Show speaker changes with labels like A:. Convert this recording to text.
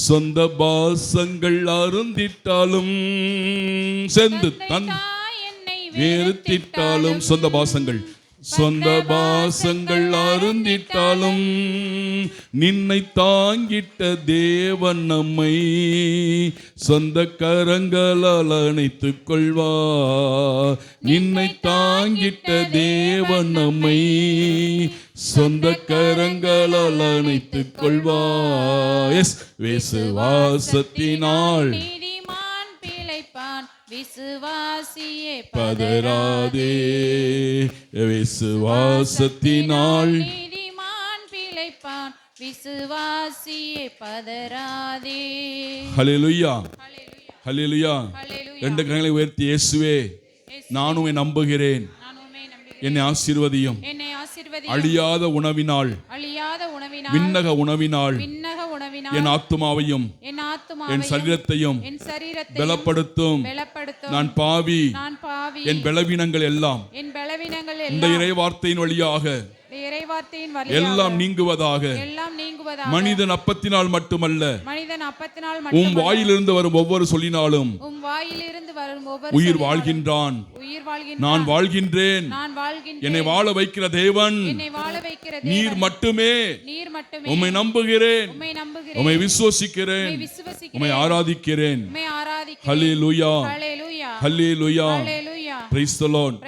A: சொந்த பாசங்கள் அருந்திட்டாலும் சென்று தன் வேறுத்திட்டாலும் சொந்த பாசங்கள் அருந்திட்டாலும் நின்னை தாங்கிட்ட தேவன் நம்மை சொந்த கரங்களால் அணைத்துக் கொள்வார். நின்னை தாங்கிட்ட தேவன் நம்மை சொந்த கரங்களால் அணைத்துக் கொள்வார். விசுவாசத்தினால்
B: விசுவாசியே
A: பதறாதே, விசுவாசத்தினால்
B: நீதிமான் பிழைப்பான், விசுவாசியே பதறாதே.
A: ஹல்லேலூயா, ஹல்லேலூயா. ரெண்டு கரங்களை உயர்த்தி, இயேசுவே நானும் நம்புகிறேன், என்னை ஆசீர்வதியும். அழியாத உணவினால் விண்ணக உணவினால் என் ஆத்துமாவையும் என் சரீரத்தையும் பலப்படுத்தும். நான் பாவி, என் பலவீனங்கள் எல்லாம் இந்த இறை வார்த்தையின் வழியாக எல்லாம் நீங்குவதாக. மனிதன் அப்பத்தினால் மட்டுமல்ல, உம் வாயிலிருந்து வரும் ஒவ்வொரு சொல்லினாலும் உயிர் வாழ்கின்றான். நான் வாழ்கின்றேன். என்னை வாழ வைக்கிற தேவன் நீர் மட்டுமே. உம்மை நம்புகிறேன், உம்மை விசுவசிக்கிறேன், உம்மை ஆராதிக்கிறேன். ஹல்லேலூயா, ஹல்லேலூயா. Praise the Lord.